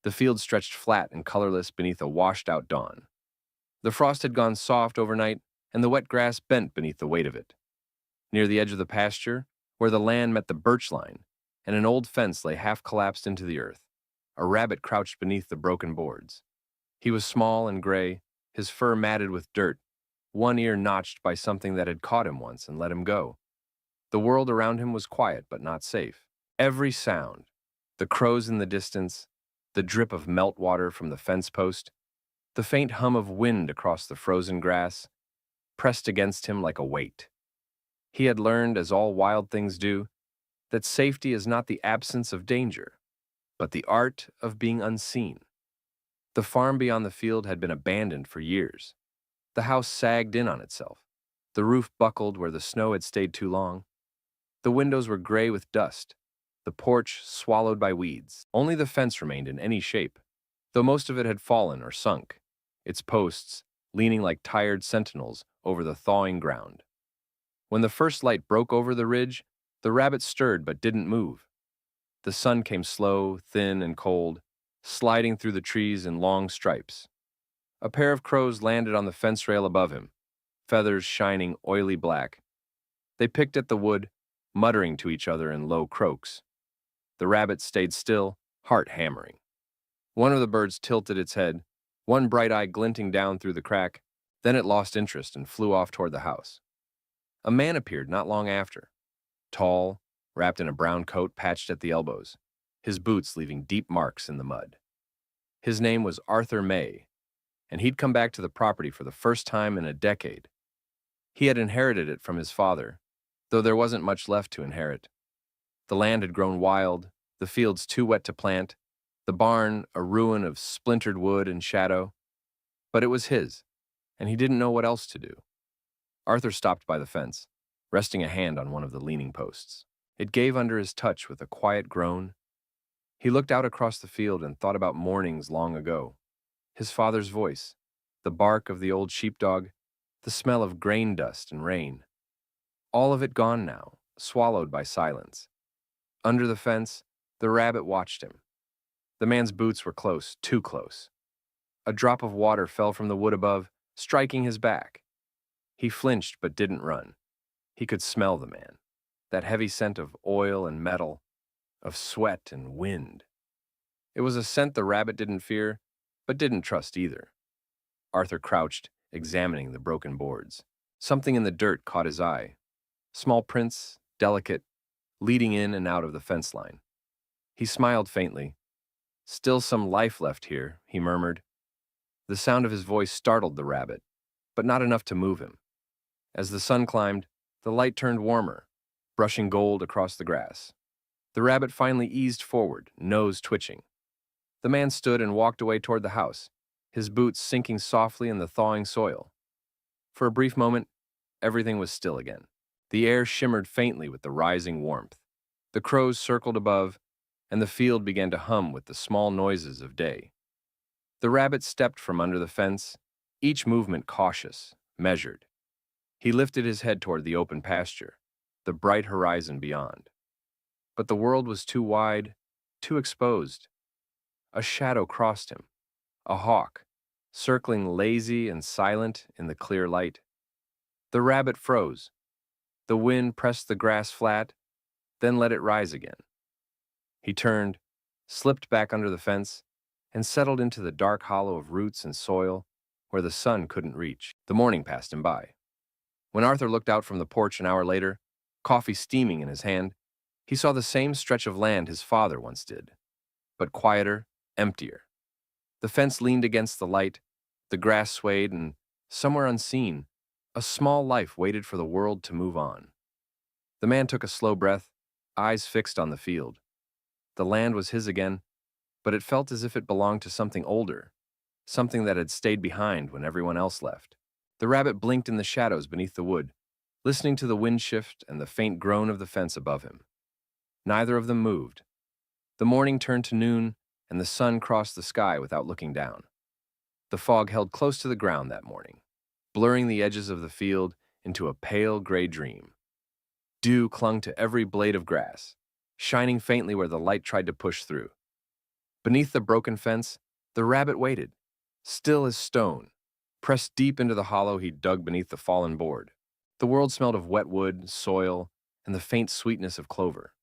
The field stretched flat and colorless beneath a washed-out dawn. The frost had gone soft overnight, and the wet grass bent beneath the weight of it. Near the edge of the pasture, where the land met the birch line, and an old fence lay half collapsed into the earth, a rabbit crouched beneath the broken boards. He was small and gray, his fur matted with dirt, one ear notched by something that had caught him once and let him go. The world around him was quiet but not safe. Every sound, the crows in the distance, the drip of meltwater from the fence post, the faint hum of wind across the frozen grass, pressed against him like a weight. He had learned, as all wild things do, that safety is not the absence of danger, but the art of being unseen. The farm beyond the field had been abandoned for years. The house sagged in on itself. The roof buckled where the snow had stayed too long. The windows were gray with dust, the porch swallowed by weeds. Only the fence remained in any shape, though most of it had fallen or sunk, its posts leaning like tired sentinels over the thawing ground. When the first light broke over the ridge, the rabbit stirred but didn't move. The sun came slow, thin, and cold, sliding through the trees in long stripes. A pair of crows landed on the fence rail above him, feathers shining oily black. They picked at the wood, muttering to each other in low croaks. The rabbit stayed still, heart hammering. One of the birds tilted its head, one bright eye glinting down through the crack, then it lost interest and flew off toward the house. A man appeared not long after, tall, wrapped in a brown coat patched at the elbows, his boots leaving deep marks in the mud. His name was Arthur May, and he'd come back to the property for the first time in a decade. He had inherited it from his father, though there wasn't much left to inherit. The land had grown wild, the fields too wet to plant, the barn a ruin of splintered wood and shadow. But it was his, and he didn't know what else to do. Arthur stopped by the fence, resting a hand on one of the leaning posts. It gave under his touch with a quiet groan. He looked out across the field and thought about mornings long ago. His father's voice, the bark of the old sheepdog, the smell of grain dust and rain. All of it gone now, swallowed by silence. Under the fence, the rabbit watched him. The man's boots were close, too close. A drop of water fell from the wood above, striking his back. He flinched but didn't run. He could smell the man, that heavy scent of oil and metal, of sweat and wind. It was a scent the rabbit didn't fear, but didn't trust either. Arthur crouched, examining the broken boards. Something in the dirt caught his eye. Small prints, delicate, leading in and out of the fence line. He smiled faintly. "Still some life left here," he murmured. The sound of his voice startled the rabbit, but not enough to move him. As the sun climbed, the light turned warmer, brushing gold across the grass. The rabbit finally eased forward, nose twitching. The man stood and walked away toward the house, his boots sinking softly in the thawing soil. For a brief moment, everything was still again. The air shimmered faintly with the rising warmth. The crows circled above, and the field began to hum with the small noises of day. The rabbit stepped from under the fence, each movement cautious, measured. He lifted his head toward the open pasture, the bright horizon beyond. But the world was too wide, too exposed. A shadow crossed him, a hawk, circling lazy and silent in the clear light. The rabbit froze. The wind pressed the grass flat, then let it rise again. He turned, slipped back under the fence, and settled into the dark hollow of roots and soil where the sun couldn't reach. The morning passed him by. When Arthur looked out from the porch an hour later, coffee steaming in his hand, he saw the same stretch of land his father once did, but quieter, emptier. The fence leaned against the light, the grass swayed, and somewhere unseen, a small life waited for the world to move on. The man took a slow breath, eyes fixed on the field. The land was his again, but it felt as if it belonged to something older, something that had stayed behind when everyone else left. The rabbit blinked in the shadows beneath the wood, listening to the wind shift and the faint groan of the fence above him. Neither of them moved. The morning turned to noon, and the sun crossed the sky without looking down. The fog held close to the ground that morning, blurring the edges of the field into a pale gray dream. Dew clung to every blade of grass, shining faintly where the light tried to push through. Beneath the broken fence, the rabbit waited, still as stone, pressed deep into the hollow he'd dug beneath the fallen board. The world smelled of wet wood, soil, and the faint sweetness of clover.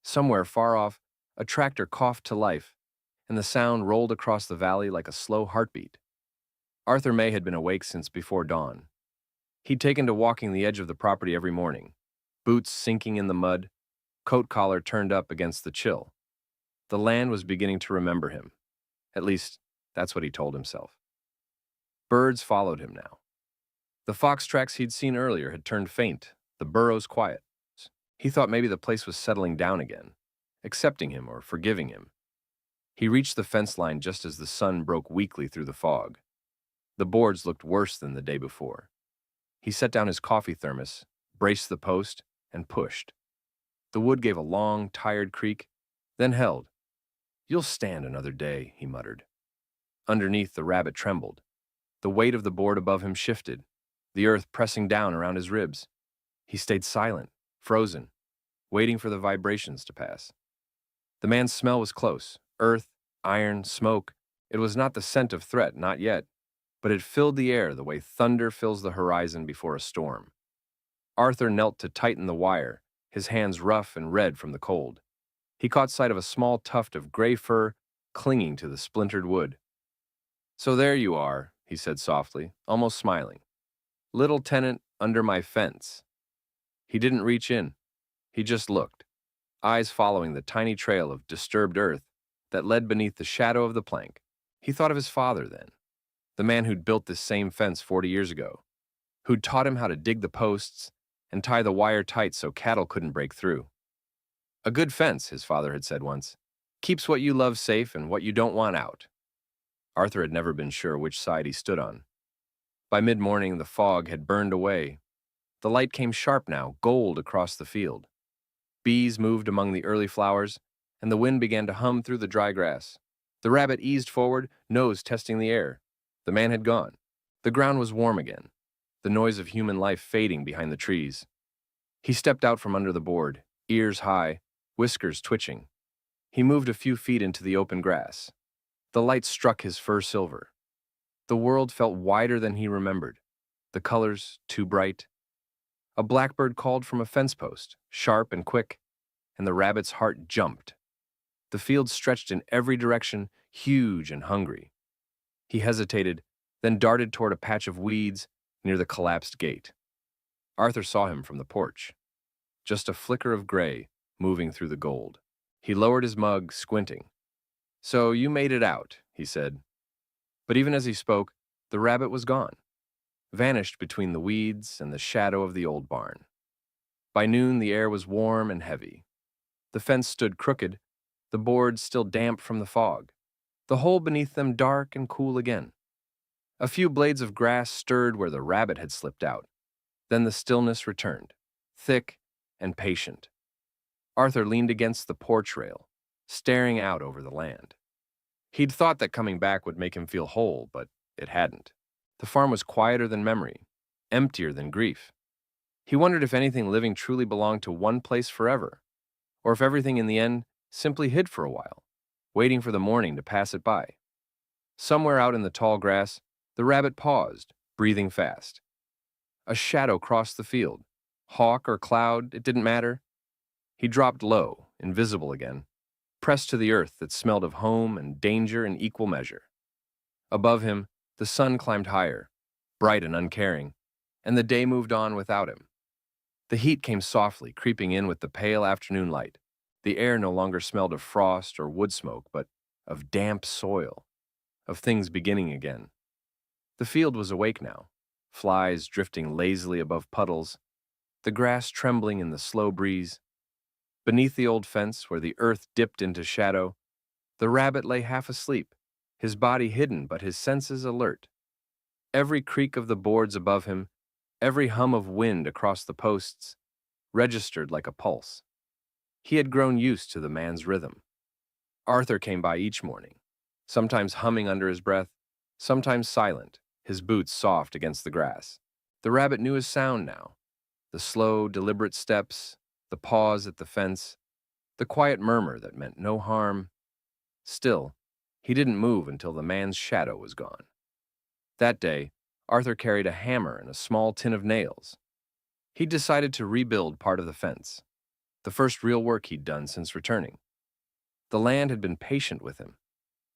Somewhere far off, a tractor coughed to life, and the sound rolled across the valley like a slow heartbeat. Arthur May had been awake since before dawn. He'd taken to walking the edge of the property every morning, boots sinking in the mud, coat collar turned up against the chill. The land was beginning to remember him. At least, that's what he told himself. Birds followed him now. The fox tracks he'd seen earlier had turned faint, the burrows quiet. He thought maybe the place was settling down again, accepting him or forgiving him. He reached the fence line just as the sun broke weakly through the fog. The boards looked worse than the day before. He set down his coffee thermos, braced the post, and pushed. The wood gave a long, tired creak, then held. "You'll stand another day," he muttered. Underneath, the rabbit trembled. The weight of the board above him shifted, the earth pressing down around his ribs. He stayed silent, frozen, waiting for the vibrations to pass. The man's smell was close. Earth, iron, smoke. It was not the scent of threat, not yet, but it filled the air the way thunder fills the horizon before a storm. Arthur knelt to tighten the wire, his hands rough and red from the cold. He caught sight of a small tuft of gray fur clinging to the splintered wood. "So there you are," he said softly, almost smiling. "Little tenant under my fence." He didn't reach in. He just looked, eyes following the tiny trail of disturbed earth that led beneath the shadow of the plank. He thought of his father then, the man who'd built this same fence 40 years ago, who'd taught him how to dig the posts and tie the wire tight so cattle couldn't break through. "A good fence," his father had said once, "keeps what you love safe and what you don't want out." Arthur had never been sure which side he stood on. By mid-morning, the fog had burned away. The light came sharp now, gold across the field. Bees moved among the early flowers, and the wind began to hum through the dry grass. The rabbit eased forward, nose testing the air. The man had gone. The ground was warm again, the noise of human life fading behind the trees. He stepped out from under the board, ears high, whiskers twitching. He moved a few feet into the open grass. The light struck his fur silver. The world felt wider than he remembered, the colors too bright. A blackbird called from a fence post, sharp and quick, and the rabbit's heart jumped. The field stretched in every direction, huge and hungry. He hesitated, then darted toward a patch of weeds near the collapsed gate. Arthur saw him from the porch, just a flicker of gray moving through the gold. He lowered his mug, squinting. "So you made it out," he said. But even as he spoke, the rabbit was gone, vanished between the weeds and the shadow of the old barn. By noon, the air was warm and heavy. The fence stood crooked, the boards still damp from the fog, the hole beneath them dark and cool again. A few blades of grass stirred where the rabbit had slipped out. Then the stillness returned, thick and patient. Arthur leaned against the porch rail, staring out over the land. He'd thought that coming back would make him feel whole, but it hadn't. The farm was quieter than memory, emptier than grief. He wondered if anything living truly belonged to one place forever, or if everything in the end simply hid for a while, waiting for the morning to pass it by. Somewhere out in the tall grass, the rabbit paused, breathing fast. A shadow crossed the field. Hawk or cloud, it didn't matter. He dropped low, invisible again, pressed to the earth that smelled of home and danger in equal measure. Above him, the sun climbed higher, bright and uncaring, and the day moved on without him. The heat came softly, creeping in with the pale afternoon light. The air no longer smelled of frost or wood smoke, but of damp soil, of things beginning again. The field was awake now, flies drifting lazily above puddles, the grass trembling in the slow breeze. Beneath the old fence, where the earth dipped into shadow, the rabbit lay half asleep, his body hidden but his senses alert. Every creak of the boards above him, every hum of wind across the posts, registered like a pulse. He had grown used to the man's rhythm. Arthur came by each morning, sometimes humming under his breath, sometimes silent, his boots soft against the grass. The rabbit knew his sound now, the slow, deliberate steps, the pause at the fence, the quiet murmur that meant no harm, Still, he didn't move until the man's shadow was gone. That day, Arthur carried a hammer and a small tin of nails. He decided to rebuild part of the fence, the first real work he'd done since returning. The land had been patient with him,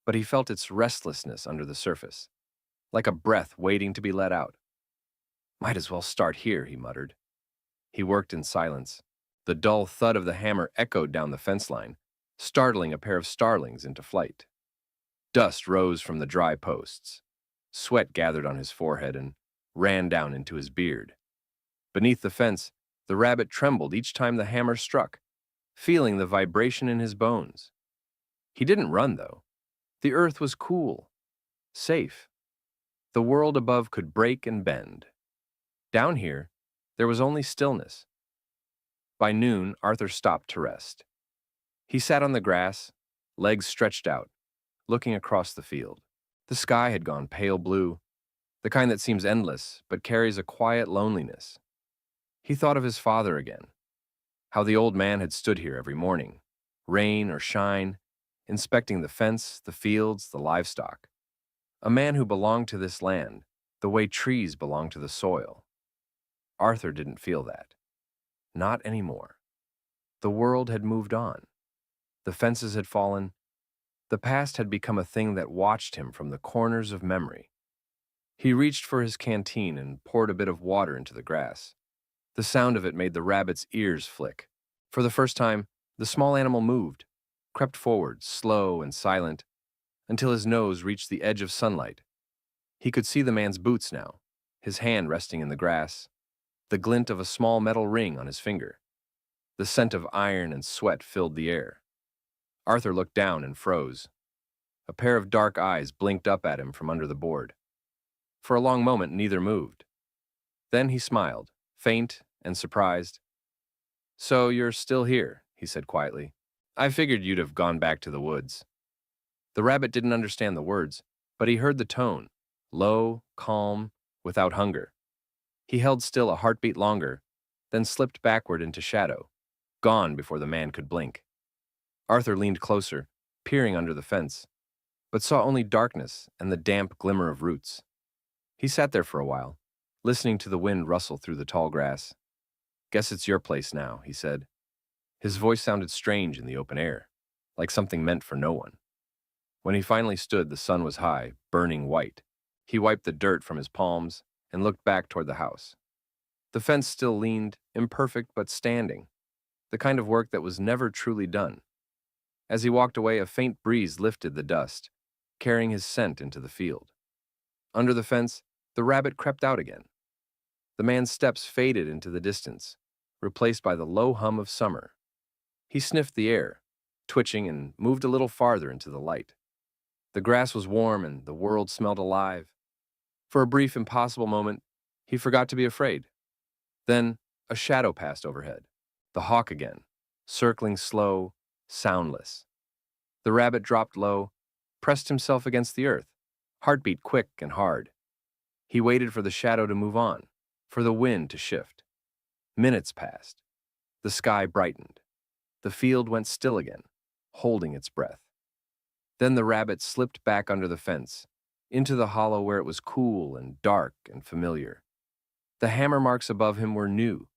but he felt its restlessness under the surface, like a breath waiting to be let out. Might as well start here, he muttered. He worked in silence. The dull thud of the hammer echoed down the fence line, startling a pair of starlings into flight. Dust rose from the dry posts. Sweat gathered on his forehead and ran down into his beard. Beneath the fence, the rabbit trembled each time the hammer struck, feeling the vibration in his bones. He didn't run, though. The earth was cool, safe. The world above could break and bend. Down here, there was only stillness. By noon, Arthur stopped to rest. He sat on the grass, legs stretched out, looking across the field. The sky had gone pale blue, the kind that seems endless but carries a quiet loneliness. He thought of his father again, how the old man had stood here every morning, rain or shine, inspecting the fence, the fields, the livestock. A man who belonged to this land, the way trees belong to the soil. Arthur didn't feel that. Not anymore. The world had moved on. The fences had fallen. The past had become a thing that watched him from the corners of memory. He reached for his canteen and poured a bit of water into the grass. The sound of it made the rabbit's ears flick. For the first time, the small animal moved, crept forward, slow and silent, until his nose reached the edge of sunlight. He could see the man's boots now, his hand resting in the grass, the glint of a small metal ring on his finger. The scent of iron and sweat filled the air. Arthur looked down and froze. A pair of dark eyes blinked up at him from under the board. For a long moment, neither moved. Then he smiled, faint and surprised. "So you're still here," he said quietly. "I figured you'd have gone back to the woods." The rabbit didn't understand the words, but he heard the tone, low, calm, without hunger. He held still a heartbeat longer, then slipped backward into shadow, gone before the man could blink. Arthur leaned closer, peering under the fence, but saw only darkness and the damp glimmer of roots. He sat there for a while, listening to the wind rustle through the tall grass. "Guess it's your place now," he said. His voice sounded strange in the open air, like something meant for no one. When he finally stood, the sun was high, burning white. He wiped the dirt from his palms and looked back toward the house. The fence still leaned, imperfect but standing, the kind of work that was never truly done. As he walked away, a faint breeze lifted the dust, carrying his scent into the field. Under the fence, the rabbit crept out again. The man's steps faded into the distance, replaced by the low hum of summer. He sniffed the air, twitching, and moved a little farther into the light. The grass was warm and the world smelled alive. For a brief, impossible moment, he forgot to be afraid. Then a shadow passed overhead, the hawk again, circling slow, soundless. The rabbit dropped low, pressed himself against the earth, heartbeat quick and hard. He waited for the shadow to move on, for the wind to shift. Minutes passed. The sky brightened. The field went still again, holding its breath. Then the rabbit slipped back under the fence, into the hollow where it was cool and dark and familiar. The hammer marks above him were new,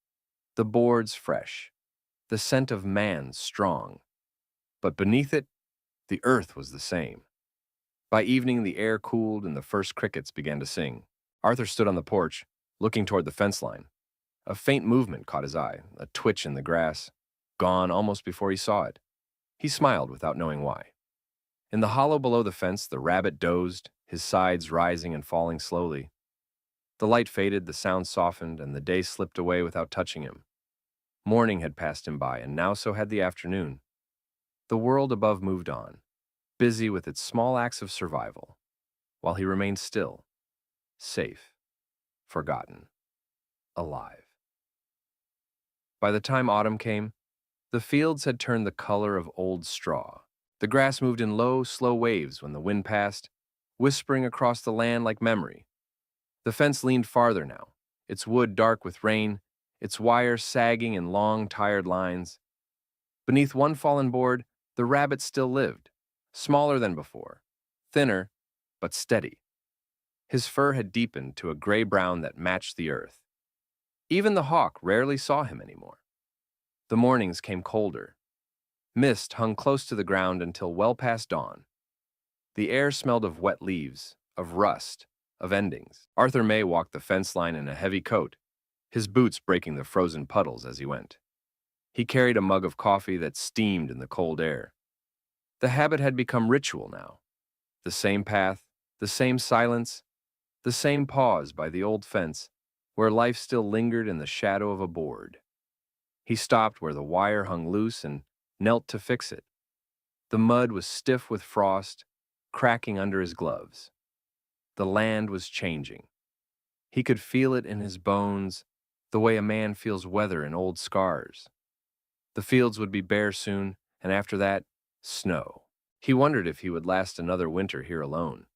the boards fresh, the scent of man strong. But beneath it, the earth was the same. By evening, the air cooled and the first crickets began to sing. Arthur stood on the porch, looking toward the fence line. A faint movement caught his eye, a twitch in the grass, gone almost before he saw it. He smiled without knowing why. In the hollow below the fence, the rabbit dozed, his sides rising and falling slowly. The light faded, the sound softened, and the day slipped away without touching him. Morning had passed him by, and now so had the afternoon. The world above moved on, busy with its small acts of survival, while he remained still, safe, forgotten, alive. By the time autumn came, the fields had turned the color of old straw. The grass moved in low, slow waves when the wind passed, whispering across the land like memory. The fence leaned farther now, its wood dark with rain, its wire sagging in long, tired lines. Beneath one fallen board, the rabbit still lived, smaller than before, thinner, but steady. His fur had deepened to a gray-brown that matched the earth. Even the hawk rarely saw him anymore. The mornings came colder. Mist hung close to the ground until well past dawn. The air smelled of wet leaves, of rust, of endings. Arthur May walked the fence line in a heavy coat, his boots breaking the frozen puddles as he went. He carried a mug of coffee that steamed in the cold air. The habit had become ritual now. The same path, the same silence, the same pause by the old fence, where life still lingered in the shadow of a board. He stopped where the wire hung loose and knelt to fix it. The mud was stiff with frost, cracking under his gloves. The land was changing. He could feel it in his bones, the way a man feels weather in old scars. The fields would be bare soon, and after that, snow. He wondered if he would last another winter here alone.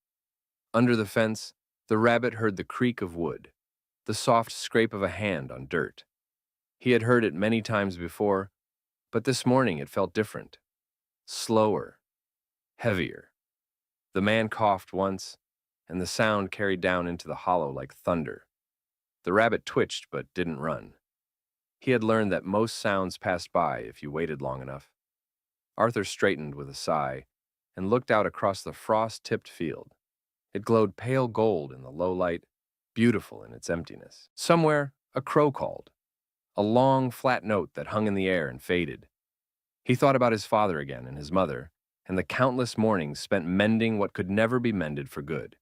Under the fence, the rabbit heard the creak of wood, the soft scrape of a hand on dirt. He had heard it many times before, but this morning it felt different. Slower, heavier. The man coughed once, and the sound carried down into the hollow like thunder. The rabbit twitched but didn't run. He had learned that most sounds passed by if you waited long enough. Arthur straightened with a sigh and looked out across the frost-tipped field. It glowed pale gold in the low light, beautiful in its emptiness. Somewhere, a crow called, a long, flat note that hung in the air and faded. He thought about his father again and his mother, and the countless mornings spent mending what could never be mended for good.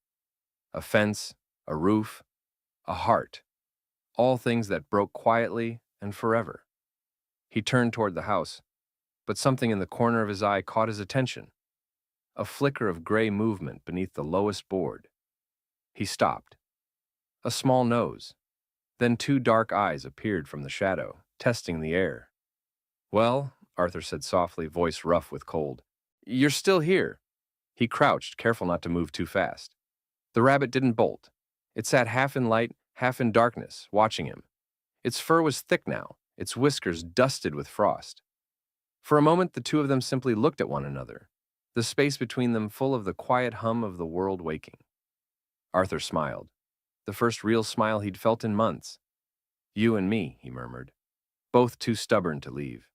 A fence, a roof, a heart, all things that broke quietly and forever. He turned toward the house, but something in the corner of his eye caught his attention. A flicker of gray movement beneath the lowest board. He stopped. A small nose. Then two dark eyes appeared from the shadow, testing the air. "Well," Arthur said softly, voice rough with cold. "You're still here." He crouched, careful not to move too fast. The rabbit didn't bolt. It sat half in light, half in darkness, watching him. Its fur was thick now, its whiskers dusted with frost. For a moment, the two of them simply looked at one another, the space between them full of the quiet hum of the world waking. Arthur smiled, the first real smile he'd felt in months. "You and me," he murmured, both too stubborn to leave.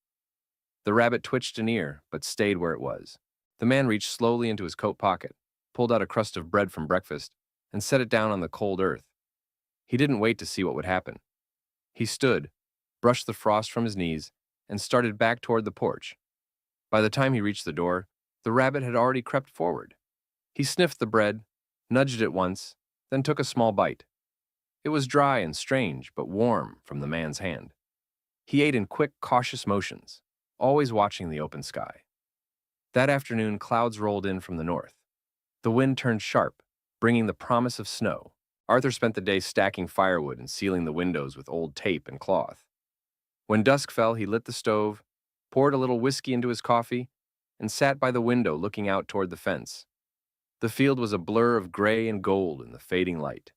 The rabbit twitched an ear, but stayed where it was. The man reached slowly into his coat pocket, pulled out a crust of bread from breakfast, and set it down on the cold earth. He didn't wait to see what would happen. He stood, brushed the frost from his knees, and started back toward the porch. By the time he reached the door, the rabbit had already crept forward. He sniffed the bread, nudged it once, then took a small bite. It was dry and strange, but warm from the man's hand. He ate in quick, cautious motions, always watching the open sky. That afternoon, clouds rolled in from the north. The wind turned sharp, bringing the promise of snow. Arthur spent the day stacking firewood and sealing the windows with old tape and cloth. When dusk fell, he lit the stove, poured a little whiskey into his coffee, and sat by the window looking out toward the fence. The field was a blur of gray and gold in the fading light.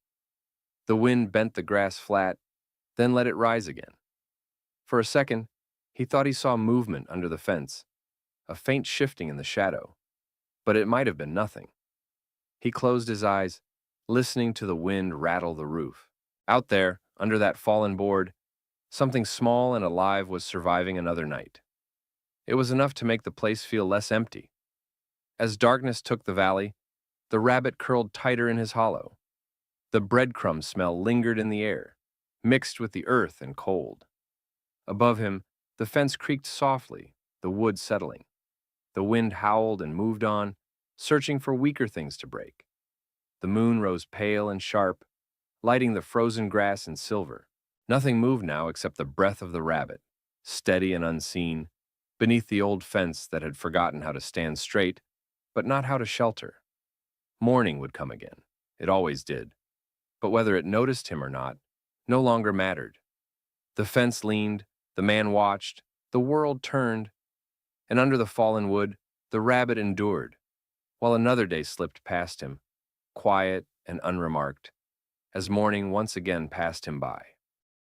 The wind bent the grass flat, then let it rise again. For a second, he thought he saw movement under the fence, a faint shifting in the shadow, but it might have been nothing. He closed his eyes, listening to the wind rattle the roof. Out there, under that fallen board, something small and alive was surviving another night. It was enough to make the place feel less empty. As darkness took the valley, the rabbit curled tighter in his hollow. The breadcrumb smell lingered in the air, mixed with the earth and cold. Above him, the fence creaked softly, the wood settling. The wind howled and moved on, searching for weaker things to break. The moon rose pale and sharp, lighting the frozen grass in silver. Nothing moved now except the breath of the rabbit, steady and unseen, beneath the old fence that had forgotten how to stand straight, but not how to shelter. Morning would come again. It always did. But whether it noticed him or not, no longer mattered. The fence leaned, the man watched, the world turned, and under the fallen wood, the rabbit endured, while another day slipped past him, quiet and unremarked, as morning once again passed him by.